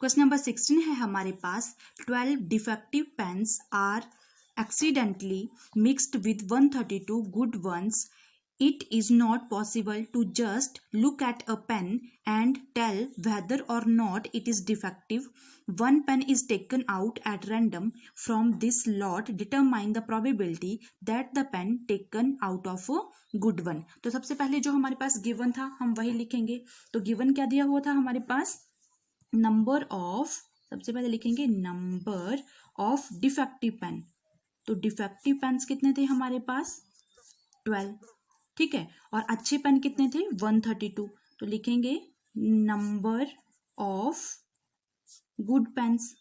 Question number 16 है हमारे पास 12 defective pens are accidentally mixed with 132 good ones. It is not possible to just look at a pen and tell whether or not it is defective. One pen is taken out at random from this lot. Determine the probability that the pen taken out of a good one. तो सबसे पहले जो हमारे पास given था हम वही लिखेंगे. तो गिवन क्या दिया हुआ था हमारे पास? नंबर ऑफ, सबसे पहले लिखेंगे नंबर ऑफ डिफेक्टिव पेन. तो डिफेक्टिव पेन्स कितने थे हमारे पास? 12. ठीक है. और अच्छे पेन कितने थे? 132. तो लिखेंगे number of good pens.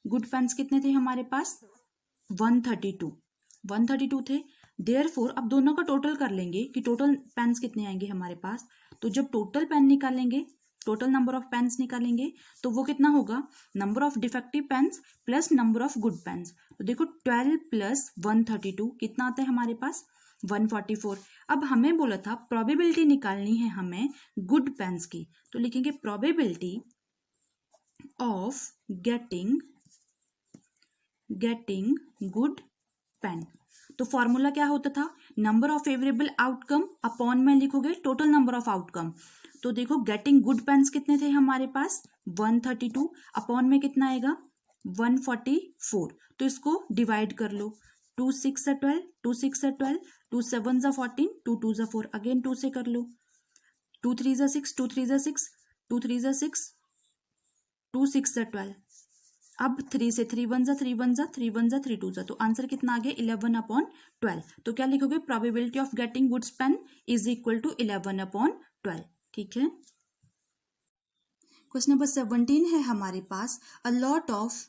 Good pens कितने थे हमारे पास? 132. 132 थे. देयरफॉर अब दोनों का टोटल कर लेंगे कि टोटल पेन्स कितने आएंगे हमारे पास. तो जब टोटल पेन निकालेंगे, टोटल नंबर ऑफ पेन्स निकालेंगे तो वो कितना होगा? Number of defective pens plus number of good pens. तो देखो 12 प्लस 132 कितना आता है हमारे पास? 144. अब हमें बोला था प्रोबेबिलिटी निकालनी है हमें गुड पेन्स की. तो लिखेंगे probability of getting good pen. तो फॉर्मूला क्या होता था? Number of favourable outcome upon में लिखोगे टोटल नंबर ऑफ आउटकम. तो देखो गेटिंग गुड पेन्स कितने थे हमारे पास? 132 अपॉन में कितना आएगा? 144. तो इसको डिवाइड कर लो. 2 6 से 12, 2 6 से 12, 2 7 से 14, 2 2 से 4. अगेन 2 से कर लो. 2 3 से 6, 2 3 से 6, 2 3 से 6, 2 6 से 12. अब 3 से 3 1 जा 3 1 जा 3 1 जा 3 2 जा. तो आंसर कितना आ गया? 11/12. तो क्या लिखोगे? Probability of getting goods pen is equal to 11/12. ठीक है. क्वेश्चन नंबर 17 है हमारे पास. A lot of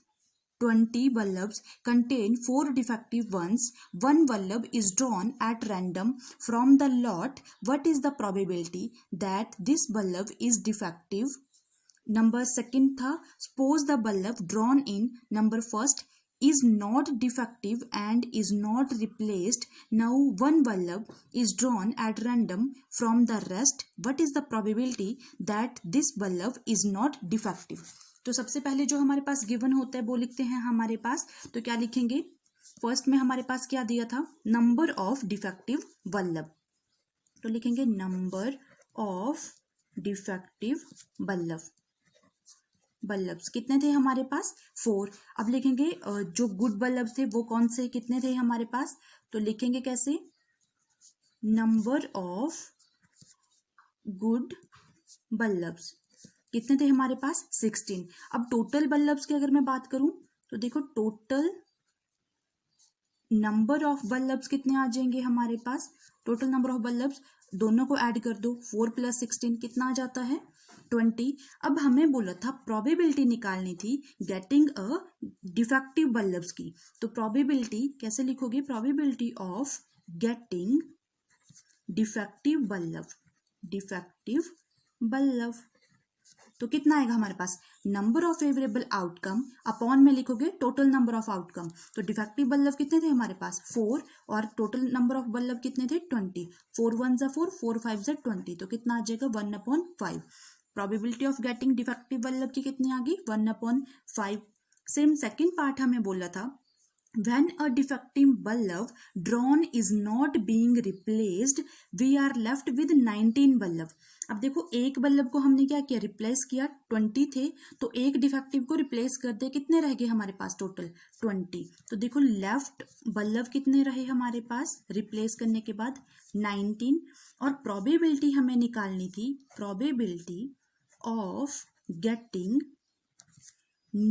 20 bulbs contain 4 defective ones. One bulb is drawn at random from the lot. What is the probability that this bulb is defective? Number second था, suppose the bulb drawn in number first is not defective and is not replaced. Now one bulb is drawn at random from the rest. What is the probability that this bulb is not defective? तो सबसे पहले जो हमारे पास given होता है वो लिखते हैं हमारे पास. तो क्या लिखेंगे? फर्स्ट में हमारे पास क्या दिया था? Number of defective bulb. तो लिखेंगे नंबर ऑफ डिफेक्टिव बल्ब्स कितने थे हमारे पास? 4. अब लिखेंगे जो गुड बल्ब्स थे वो कौन से कितने थे हमारे पास? तो लिखेंगे कैसे? नंबर ऑफ गुड बल्ब्स कितने थे हमारे पास? 16. अब टोटल बल्ब्स की अगर मैं बात करूं तो देखो टोटल नंबर ऑफ बल्ब्स कितने आ जाएंगे हमारे पास? टोटल नंबर ऑफ बल्ब्स दोनों को ऐड कर दो. 4 + 16 कितना आ जाता है? 20. अब हमें बोला था प्रोबेबिलिटी निकालनी थी गेटिंग अ डिफेक्टिव बल्ब्स की. तो प्रोबेबिलिटी कैसे लिखोगे? Probability of getting defective bulb. तो कितना आएगा हमारे पास? Number of favourable outcome upon में लिखोगे टोटल नंबर ऑफ आउटकम. तो डिफेक्टिव बल्ब कितने थे हमारे पास? 4. और टोटल नंबर ऑफ बल्ब कितने थे? 20. 4 1 जा 4, 4 5 जा 20. तो कितना आ जाएगा? 1/5. Probability of getting defective bulb की कितनी आ गई? 1/5. सेम सेकेंड पार्ट हमें बोला था when a defective bulb drawn is not being replaced we are left with 19 bulb. अब देखो एक बल्ब को हमने क्या किया? रिप्लेस किया. 20 थे तो एक डिफेक्टिव को रिप्लेस कर दे. कितने रह गए हमारे पास? टोटल 20. तो देखो लेफ्ट बल्ब कितने रहे हमारे पास रिप्लेस करने के बाद? 19. और प्रोबेबिलिटी हमें निकालनी थी probability of getting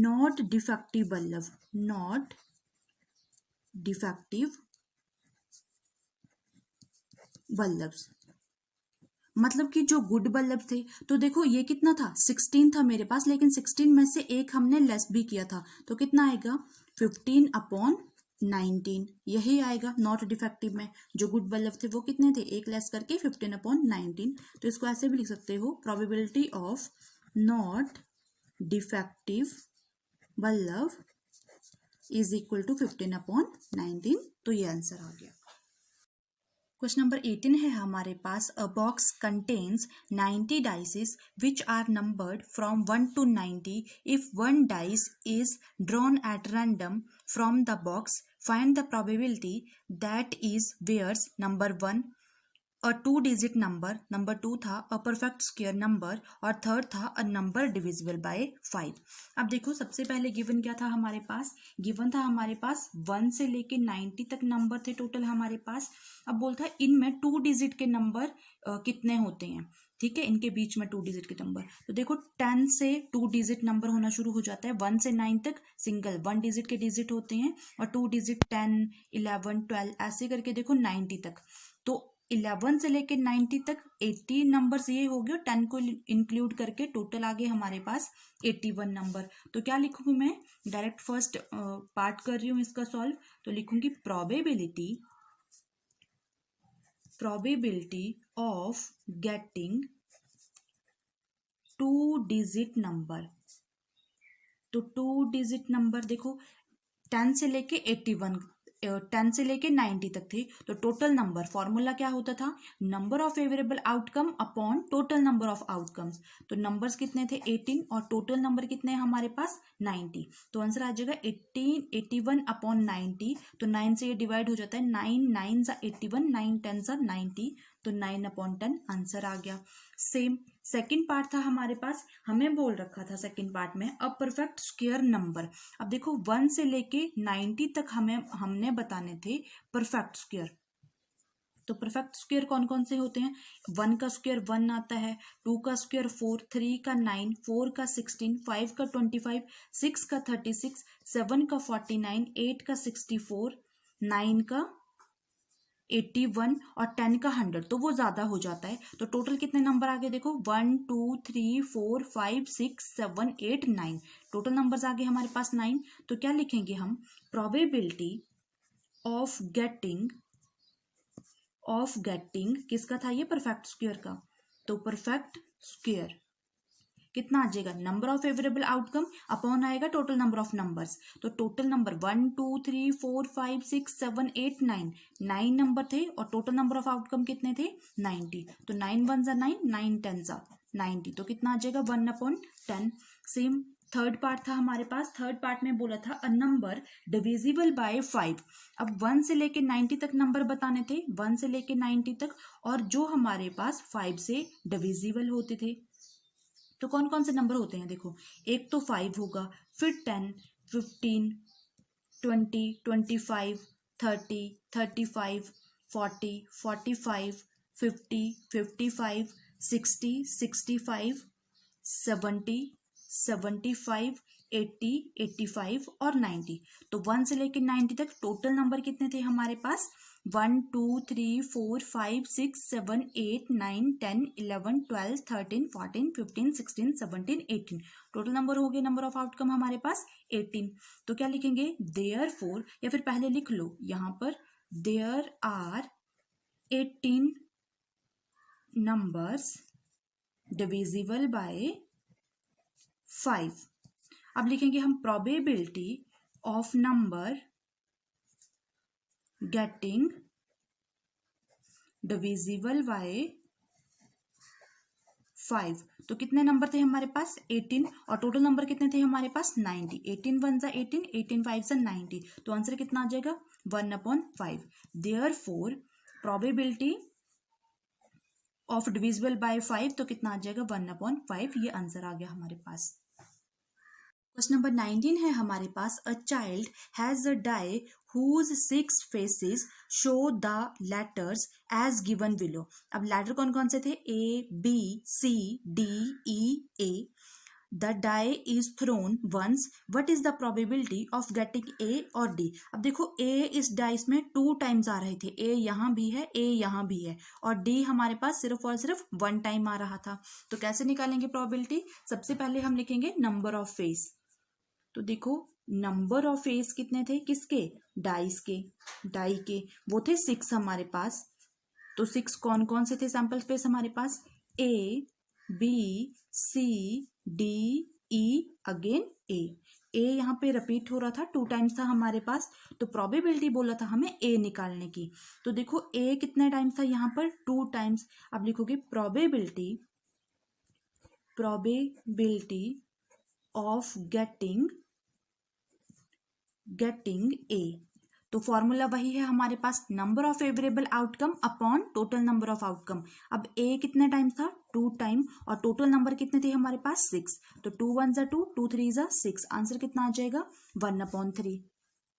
not defective bulb, not defective bulbs. मतलब कि जो गुड बल्ब थे. तो देखो ये कितना था? 16 था मेरे पास, लेकिन 16 में से एक हमने लेस भी किया था. तो कितना आएगा? 15/19. यही आएगा नॉट डिफेक्टिव में. जो गुड बल्ब थे वो कितने थे? एक लेस करके 15/19. तो इसको ऐसे भी लिख सकते हो probability of not defective bulb is equal to 15/19. तो ये आंसर आ गया. क्वेश्चन नंबर 18 है हमारे पास। A box contains 90 dices which are numbered from 1 to 90. If one dice is drawn at random from the box, find the probability that is where's number 1 a 2 digit number, number 2 था a perfect square number, और third था a number divisible by 5। अब देखो सबसे पहले given क्या था हमारे पास, गिवन था हमारे पास 1 से लेके 90 तक नंबर थे टोटल हमारे पास। अब बोलता है इनमें 2 डिजिट के नंबर कितने होते हैं, ठीक है, इनके बीच में 2 डिजिट के नंबर। तो देखो 10 से 2 डिजिट नंबर होना शुरू हो जाता है, 1 से 9 तक सिंगल 1 डिजिट के डिजिट होते हैं, और 2 डिजिट 10, 11, 12 ऐसे करके देखो 90 तक। तो 11 से लेके 90 तक 80 नंबर्स ये हो गए, 10 को इंक्लूड करके टोटल आ गए हमारे पास 81 नंबर। तो क्या लिखूंगी मैं, डायरेक्ट फर्स्ट पार्ट कर रही हूँ इसका सॉल्व, तो लिखूंगी probability of getting 2 digit number. तो 2 डिजिट नंबर देखो 10 से लेके 81, 10 से लेके 90 तक थे, तो टोटल नंबर फॉर्मूला क्या होता था, number of favourable outcome upon total number of outcomes. तो नंबर्स कितने थे 18, और टोटल नंबर कितने हैं हमारे पास 90। तो आंसर आ जाएगा 81 अपॉन 90। तो 9 से ये डिवाइड हो जाता है, 9 9 सा 81, 9 10 सा 90, तो 9 अपॉन 10 आंसर आ गया। सेम सेकंड पार्ट था हमारे पास, हमें बोल रखा था सेकंड पार्ट में अ परफेक्ट स्क्वायर नंबर। अब देखो 1 से लेके 90 तक हमने बताने थे परफेक्ट स्क्वायर। तो परफेक्ट स्क्वायर कौन कौन से होते हैं, 1 का स्क्वायर 1 आता है, 2 का स्क्वायर 4, 3 का 9, 4 का 16, 5 का 25, 6 का 36, 7 का 49, 8 का 64, 9 का 81 और 10 का 100, तो वो ज्यादा हो जाता है। तो टोटल कितने नंबर आ गए देखो, 1 2 3 4 5 6 7 8 9, टोटल नंबर्स आ गए हमारे पास 9। तो क्या लिखेंगे हम, प्रोबेबिलिटी ऑफ गेटिंग किसका था ये, परफेक्ट स्क्वायर का। तो परफेक्ट स्क्वायर कितना आ जाएगा, number of favourable outcome upon आएगा टोटल नंबर ऑफ नंबर्स। तो टोटल नंबर 1 2 3 4 5 6 7 8 9, 9 नंबर थे, और टोटल नंबर ऑफ आउटकम कितने थे 90। तो 9 1 जा 9, 9 10 जा 90, तो कितना आ जाएगा 1 अपॉन 10। सेम थर्ड पार्ट था हमारे पास, थर्ड पार्ट में बोला था अ नंबर डिविजिबल बाय 5। अब 1 से लेके 90 तक नंबर बताने थे, 1 से लेके 90 तक, और जो हमारे पास 5 से डिविजिबल होते थे। तो कौन कौन से नंबर होते हैं देखो, एक तो 5 होगा, फिर 10, 15, 20, 25, 30, 35, 40, 45, 50, 55, 60, 65, 70, 75, 80, 85 और 90। तो 1 से लेकर 90 तक टोटल नंबर कितने थे हमारे पास, 1 2 3 4 5 6 7 8 9 10 11 12 13 14 15 16 17 18, टोटल नंबर हो गए, नंबर ऑफ आउटकम हमारे पास 18। तो क्या लिखेंगे, देयरफॉर, या फिर पहले लिख लो यहाँ पर, there are 18 numbers divisible by 5। अब लिखेंगे हम probability of number getting divisible by 5। तो कितने नंबर थे हमारे पास 18, और टोटल नंबर कितने थे हमारे पास 90। 18 1 जा 18, 18 5 जा 90, तो आंसर कितना आ जाएगा 1 upon 5। Therefore probability of divisible by 5, तो कितना आ जाएगा 1 अपॉन 5, ये आंसर आ गया हमारे पास। क्वेश्चन नंबर 19 है हमारे पास। A child has a die whose 6 faces show the letters as given below। अब लेटर कौन कौन से थे, A B C D E A। The die is thrown once. What is the probability of getting A और D। अब देखो A इस dice में 2 टाइम्स आ रहे थे, A यहाँ भी है, A यहाँ भी है, और D हमारे पास सिर्फ और सिर्फ 1 टाइम आ रहा था। तो कैसे निकालेंगे प्रोबेबिलिटी, सबसे पहले हम लिखेंगे नंबर ऑफ फेस। तो देखो नंबर ऑफ फेस कितने थे किसके, डाई के वो थे 6 हमारे पास। तो 6 कौन कौन से थे सैंपल स्पेस हमारे पास, A B C D E again A। ए यहाँ पे रिपीट हो रहा था, 2 टाइम्स था हमारे पास, तो प्रोबेबिलिटी बोला था हमें ए निकालने की। तो देखो ए कितने टाइम्स था यहाँ पर, 2 टाइम्स। अब लिखोगे प्रोबेबिलिटी ऑफ गेटिंग ए। तो फॉर्मूला वही है हमारे पास, number of favourable outcome upon total number of outcome. अब ए कितने टाइम्स था, 2 टाइम, और टोटल नंबर कितने थे हमारे पास, 6। तो 2 1 ज़ा 2, 2 3 ज़ा 6, आंसर कितना आ जाएगा, 1/3।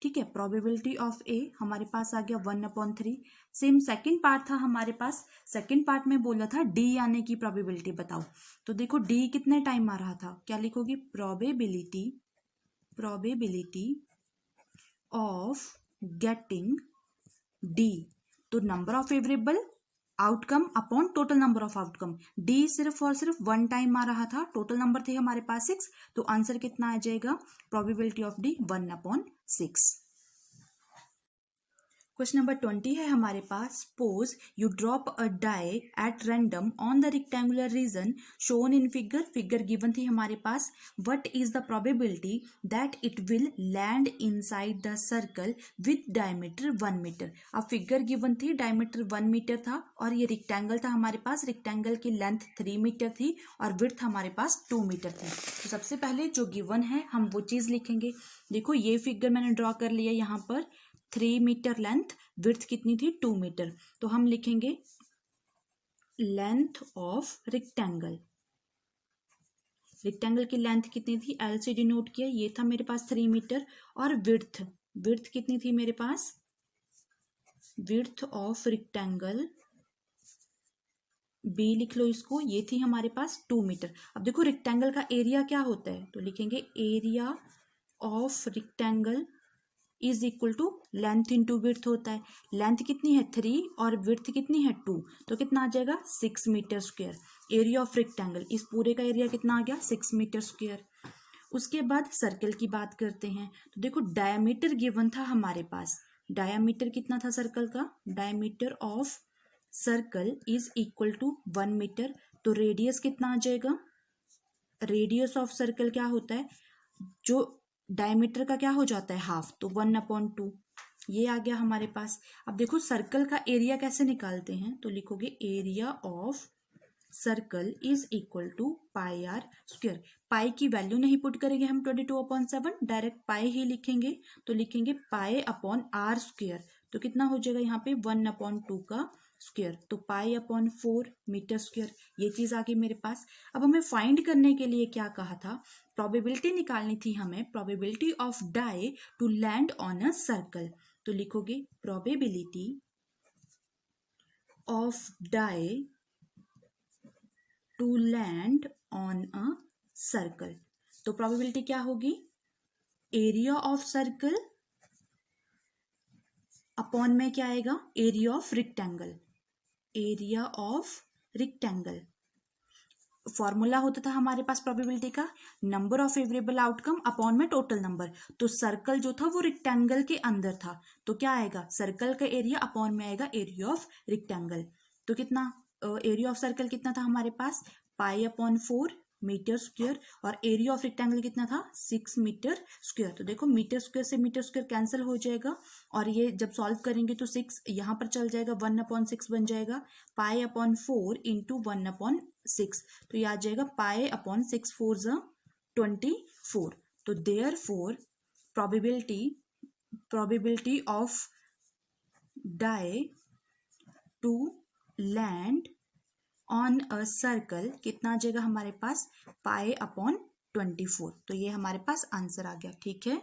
ठीक है, प्रोबेबिलिटी ऑफ ए हमारे पास आ गया 1/3। सेम सेकंड पार्ट था हमारे पास, सेकंड पार्ट में बोला था डी आने की प्रोबेबिलिटी बताओ। तो देखो डी कितने टाइम आ रहा था, क्या लिखोगे, प्रोबेबिलिटी ऑफ गेटिंग डी। तो number of favourable outcome upon total number of outcome. D सिर्फ और सिर्फ 1 टाइम आ रहा था, टोटल नंबर थे हमारे पास 6, तो आंसर कितना आ जाएगा, probability of D 1/6। Question number 20 है हमारे पास, suppose you drop a die at random on the rectangular region shown in figure given थी हमारे पास, what is the probability that it will land inside the circle with diameter 1 metre. अब figure given थी, diameter 1 metre था, और ये rectangle था हमारे पास, रेक्टेंगल की लेंथ 3 मीटर थी और विड्थ हमारे पास 2 मीटर थी। तो सबसे पहले जो गिवन है हम वो चीज लिखेंगे। देखो ये फिगर मैंने ड्रॉ कर लिया, यहाँ पर 3 मीटर लेंथ, विड्थ कितनी थी, 2 मीटर। तो हम लिखेंगे लेंथ ऑफ रेक्टेंगल की लेंथ कितनी थी, एल से डिनोट किया, ये था मेरे पास 3 मीटर, और विड्थ कितनी थी मेरे पास, विड्थ ऑफ रेक्टेंगल बी लिख लो इसको, ये थी हमारे पास 2 मीटर। अब देखो रेक्टेंगल का एरिया क्या होता है, तो लिखेंगे area of rectangle is equal to length into width होता है। लेंथ कितनी है 3 और विड्थ कितनी है 2, तो कितना आ जाएगा 6 metre square. Area of rectangle, इस पूरे का एरिया कितना आ गया 6 मीटर स्क्वायर। उसके बाद सर्कल की बात करते हैं। तो देखो डायमीटर गिवन था हमारे पास, डायमीटर कितना था सर्कल का, diameter of circle is equal to 1 metre. तो रेडियस कितना आ जाएगा, रेडियस ऑफ सर्कल क्या होता है, जो डायमीटर का क्या हो जाता है हाफ, तो 1/2, ये आ गया हमारे पास। अब देखो सर्कल का एरिया कैसे निकालते हैं, तो लिखोगे area of circle is equal to pi r square. Pi की वैल्यू नहीं पुट करेंगे हम 22/7, डायरेक्ट पाई ही लिखेंगे, तो लिखेंगे पाई अपॉन आर स्क्वायर। तो कितना हो जाएगा यहाँ पे 1/2 का स्क्वायर, तो पाई अपॉन 4 मीटर स्क्वायर, ये चीज आ गई मेरे पास। अब हमें फाइंड करने के लिए क्या कहा था, प्रोबेबिलिटी निकालनी थी हमें, probability of die to land on a circle. तो लिखोगे probability of die to land on a circle. तो प्रोबेबिलिटी क्या होगी, एरिया ऑफ सर्कल अपॉन में क्या आएगा, area of rectangle, area of rectangle. Formula होता था हमारे पास प्रोबेबिलिटी का, number of favourable outcome upon में टोटल नंबर। तो सर्कल जो था वो रेक्टेंगल के अंदर था, तो क्या आएगा, सर्कल का एरिया अपॉन में आएगा एरिया ऑफ रेक्टेंगल। तो कितना, एरिया ऑफ सर्कल कितना था हमारे पास, पाई अपॉन 4 मीटर स्क्वायर, और एरिया ऑफ रेक्टेंगल कितना था 6 मीटर स्क्वायर। तो देखो मीटर स्क्वायर से मीटर स्क्वायर कैंसिल हो जाएगा, और ये जब सॉल्व करेंगे तो 6 यहाँ पर चल जाएगा, 1/6 बन जाएगा, पाई अपॉन 4 इंटू 1/6, तो ये आ जाएगा पाई अपॉन 6 4 ज़ा 24। तो therefore probability of die to land on a circle कितना आ जाएगा हमारे पास, पाई अपॉन 24। तो ये हमारे पास आंसर आ गया, ठीक है।